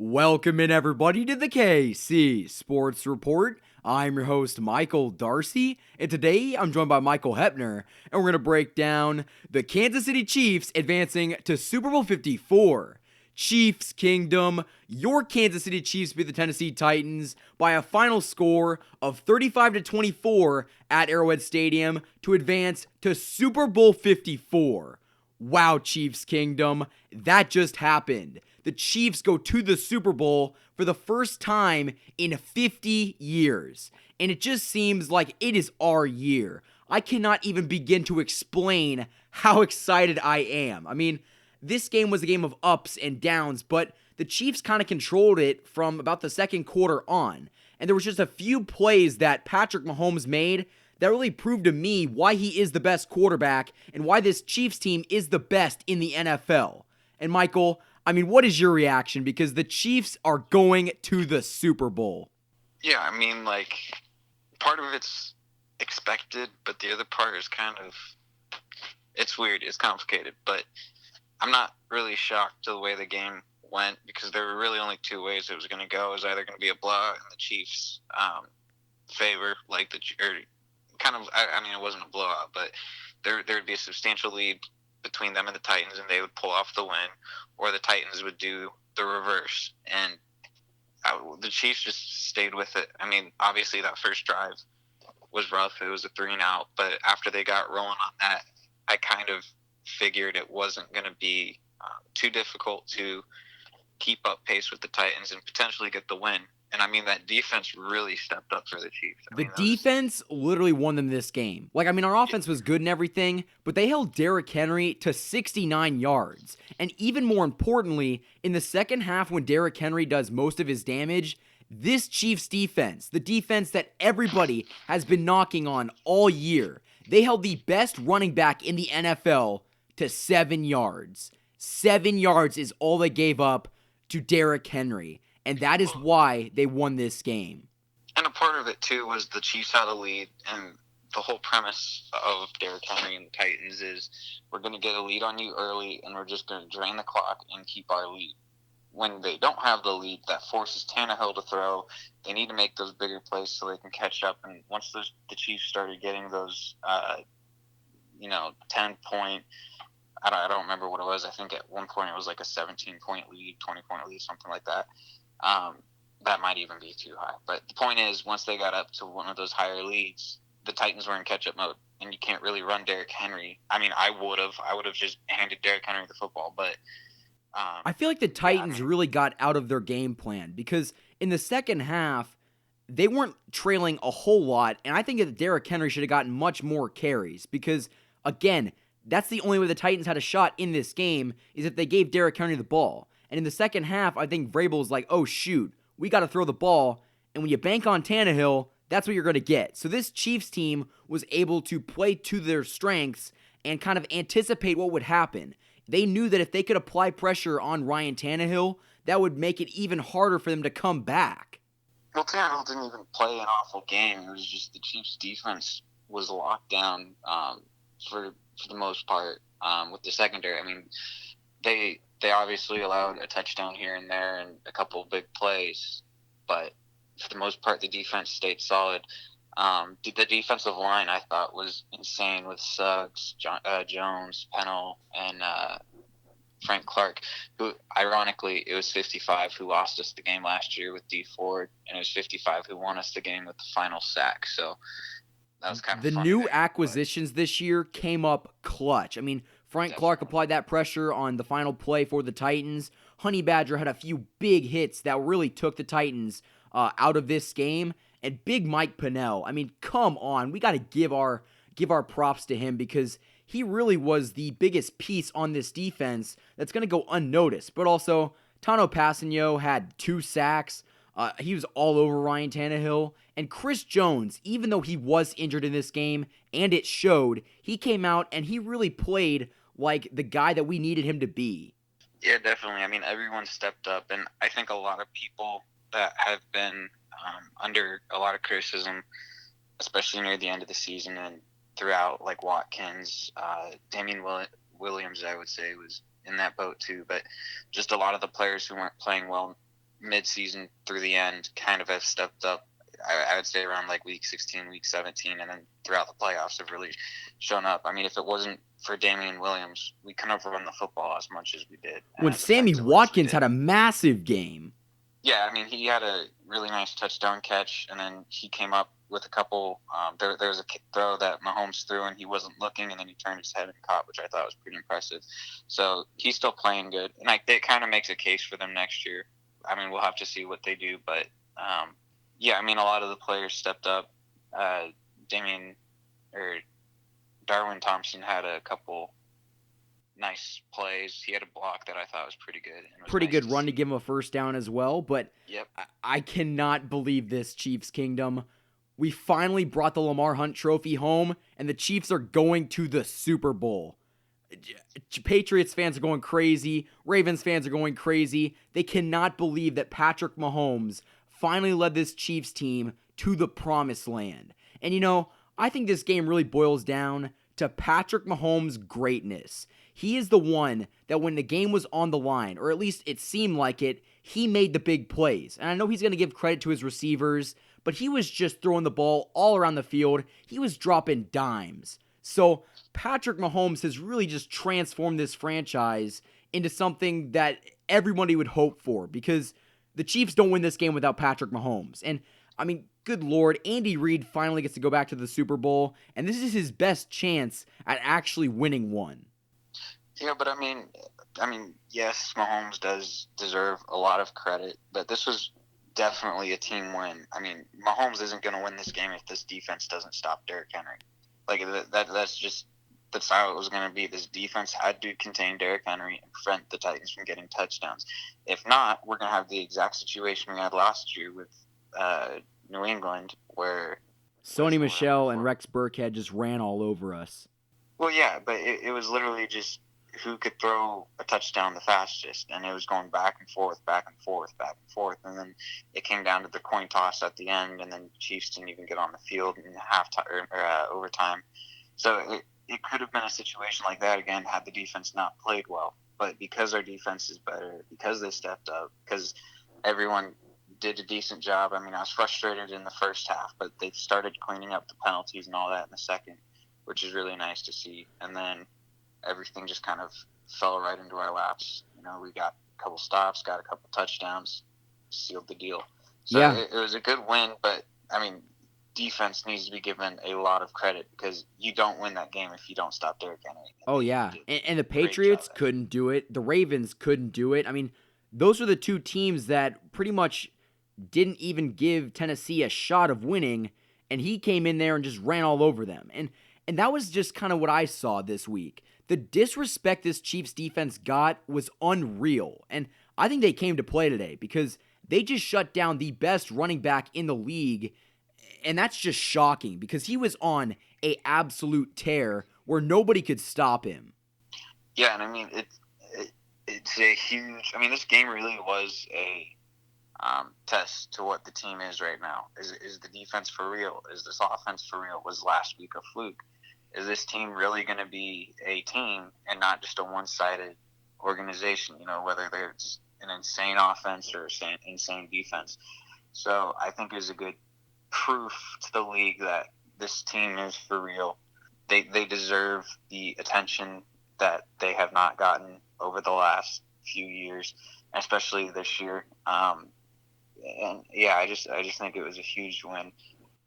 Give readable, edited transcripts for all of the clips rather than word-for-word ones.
Welcome in, everybody, to the KC Sports Report. I'm your host, Michael Darcy, and today I'm joined by Michael Hepner, and we're going to break down the Kansas City Chiefs advancing to Super Bowl 54. Chiefs Kingdom, your Kansas City Chiefs beat the Tennessee Titans by a final score of 35-24 at Arrowhead Stadium to advance to Super Bowl 54. Wow, Chiefs Kingdom, that just happened. The Chiefs go to the Super Bowl for the first time in 50 years. And it just seems like it is our year. I cannot even begin to explain how excited I am. I mean, this game was a game of ups and downs, but the Chiefs kind of controlled it from about the second quarter on. And there was just a few plays that Patrick Mahomes made that really proved to me why he is the best quarterback and why this Chiefs team is the best in the NFL. And Michael, I mean, what is your reaction? Because the Chiefs are going to the Super Bowl. Yeah, I mean, like, part of it's expected, but the other part is it's weird, it's complicated, but I'm not really shocked to the way the game went because there were really only two ways it was going to go. It was either going to be a blowout in the Chiefs' favor, I mean, it wasn't a blowout, but there'd be a substantial lead between them and the Titans, and they would pull off the win, or the Titans would do the reverse. And the Chiefs just stayed with it. I mean, obviously that first drive was rough. It was a 3-and-out, but after they got rolling on that, I kind of figured it wasn't going to be too difficult to keep up pace with the Titans and potentially get the win. And I mean, that defense really stepped up for the Chiefs. The defense literally won them this game. Like, I mean, our offense was good and everything, but they held Derrick Henry to 69 yards. And even more importantly, in the second half when Derrick Henry does most of his damage, this Chiefs defense, the defense that everybody has been knocking on all year, they held the best running back in the NFL to 7 yards. 7 yards is all they gave up to Derrick Henry. And that is why they won this game. And a part of it, too, was the Chiefs had a lead. And the whole premise of Derrick Henry and the Titans is we're going to get a lead on you early, and we're just going to drain the clock and keep our lead. When they don't have the lead, that forces Tannehill to throw. They need to make those bigger plays so they can catch up. And once the Chiefs started getting those, 10-point, I don't remember what it was. I think at one point it was like a 17-point lead, 20-point lead, something like that. That might even be too high. But the point is, once they got up to one of those higher leads, the Titans were in catch-up mode, and you can't really run Derrick Henry. I mean, I would have just handed Derrick Henry the football, but I feel like the Titans really got out of their game plan because in the second half, they weren't trailing a whole lot, and I think that Derrick Henry should have gotten much more carries because, again, that's the only way the Titans had a shot in this game is if they gave Derrick Henry the ball. And in the second half, I think Vrabel was like, oh, shoot, we got to throw the ball. And when you bank on Tannehill, that's what you're going to get. So this Chiefs team was able to play to their strengths and kind of anticipate what would happen. They knew that if they could apply pressure on Ryan Tannehill, that would make it even harder for them to come back. Well, Tannehill didn't even play an awful game. It was just the Chiefs' defense was locked down for the most part with the secondary. I mean, they obviously allowed a touchdown here and there and a couple of big plays, but for the most part, the defense stayed solid. The defensive line, I thought, was insane with Suggs, Jones, Pennell, and Frank Clark, who, ironically, it was 55 who lost us the game last year with D Ford, and it was 55 who won us the game with the final sack. So that was kind of the new acquisitions this year came up clutch. I mean, Frank Clark applied that pressure on the final play for the Titans. Honey Badger had a few big hits that really took the Titans out of this game. And Big Mike Pennell, I mean, come on. We got to give our props to him because he really was the biggest piece on this defense that's going to go unnoticed. But also, Tano Passanio had 2 sacks. He was all over Ryan Tannehill. And Chris Jones, even though he was injured in this game, and it showed, he came out and he really played like the guy that we needed him to be. Yeah, definitely. I mean, everyone stepped up, and I think a lot of people that have been under a lot of criticism, especially near the end of the season and throughout, like Watkins, Damian Williams, I would say, was in that boat too. But just a lot of the players who weren't playing well mid-season through the end kind of have stepped up. I would say around like week 16, week 17, and then throughout the playoffs have really shown up. I mean, if it wasn't for Damian Williams, we couldn't have run the football as much as we did. When Sammy Watkins had a massive game. Yeah, I mean, he had a really nice touchdown catch, and then he came up with a couple. There was a throw that Mahomes threw, and he wasn't looking, and then he turned his head and caught, which I thought was pretty impressive. So he's still playing good, and it kind of makes a case for them next year. I mean, we'll have to see what they do, but yeah, I mean, a lot of the players stepped up. Darwin Thompson had a couple nice plays. He had a block that I thought was pretty good. Pretty good run to give him a first down as well, but yep. I cannot believe this, Chiefs Kingdom. We finally brought the Lamar Hunt Trophy home, and the Chiefs are going to the Super Bowl. Patriots fans are going crazy. Ravens fans are going crazy. They cannot believe that Patrick Mahomes finally led this Chiefs team to the promised land. And I think this game really boils down to Patrick Mahomes' greatness. He is the one that when the game was on the line, or at least it seemed like it, he made the big plays. And I know he's going to give credit to his receivers, but he was just throwing the ball all around the field. He was dropping dimes. So Patrick Mahomes has really just transformed this franchise into something that everybody would hope for, because the Chiefs don't win this game without Patrick Mahomes. And I mean, good Lord, Andy Reid finally gets to go back to the Super Bowl, and this is his best chance at actually winning one. Yeah, but I mean, yes, Mahomes does deserve a lot of credit, but this was definitely a team win. I mean, Mahomes isn't going to win this game if this defense doesn't stop Derrick Henry. Like that's how it was going to be. This defense had to contain Derrick Henry and prevent the Titans from getting touchdowns. If not, we're going to have the exact situation we had last year with New England, where Sony Michel and Rex Burkhead just ran all over us. Well, yeah, but it was literally just who could throw a touchdown the fastest, and it was going back and forth, back and forth, back and forth, and then it came down to the coin toss at the end, and then Chiefs didn't even get on the field in overtime. So it could have been a situation like that again had the defense not played well. But because our defense is better, because they stepped up, because everyone did a decent job. I mean, I was frustrated in the first half, but they started cleaning up the penalties and all that in the second, which is really nice to see. And then everything just kind of fell right into our laps. We got a couple stops, got a couple touchdowns, sealed the deal. So yeah. It was a good win, but I mean, defense needs to be given a lot of credit, because you don't win that game if you don't stop Derrick Henry. Oh yeah, and the Patriots couldn't do it. The Ravens couldn't do it. I mean, those are the two teams that pretty much didn't even give Tennessee a shot of winning, and he came in there and just ran all over them. And that was just kind of what I saw this week. The disrespect this Chiefs defense got was unreal, and I think they came to play today because they just shut down the best running back in the league, and that's just shocking because he was on a absolute tear where nobody could stop him. Yeah, and I mean, it's a huge – I mean, this game really was a test to what the team is right now. Is the defense for real? Is this offense for real? Was last week a fluke? Is this team really going to be a team and not just a one-sided organization, whether there's an insane offense or an insane defense? So I think it's a good proof to the league that this team is for real. They deserve the attention that they have not gotten over the last few years, especially this year. And yeah, I just think it was a huge win.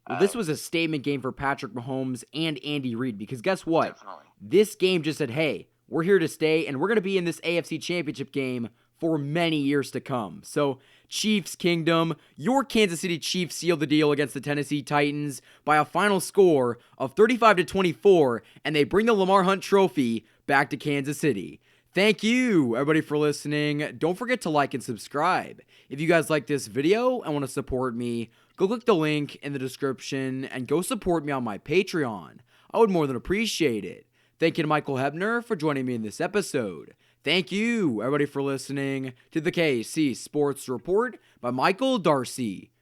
Well, this was a statement game for Patrick Mahomes and Andy Reid, because guess what? Definitely. This game just said, hey, we're here to stay, and we're going to be in this AFC Championship game for many years to come. So, Chiefs Kingdom, your Kansas City Chiefs sealed the deal against the Tennessee Titans by a final score of 35-24, and they bring the Lamar Hunt Trophy back to Kansas City. Thank you, everybody, for listening. Don't forget to like and subscribe. If you guys like this video and want to support me, go click the link in the description and go support me on my Patreon. I would more than appreciate it. Thank you to Michael Hebner for joining me in this episode. Thank you, everybody, for listening to the KC Sports Report by Michael Darcy.